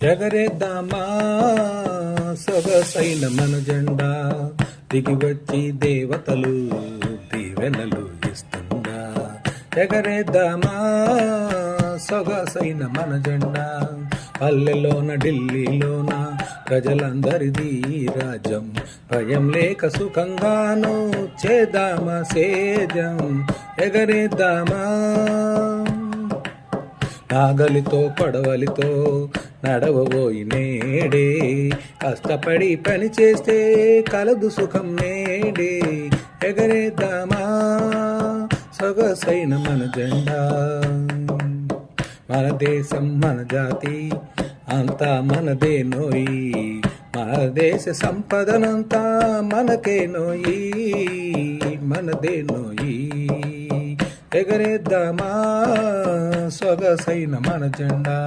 ఎగరేద్దామా సొగసైన మన జెండా, దిగి వచ్చి దేవతలు దీవెనలు ఇస్తుందా. ఎగరేద్దామా సొగసైన మన జెండా, పల్లెలోన ఢిల్లీలోన ప్రజలందరిది రాజ్యం, భయం లేక సుఖంగాను చేద్దామా సేజం. ఎగరేద్దామా నాగలితో పడవలితో నడవబోయి నేడే, కష్టపడి పని చేస్తే కలదు సుఖం నేడే. ఎగరేద్దామా సొగసైన మన జెండా, మన దేశం మన జాతి అంతా మనదే నోయి, మన దేశ సంపదనంతా మనకే నోయి, మనదే నోయి. ఎగరేద్దామా సొగసైన మన జెండా.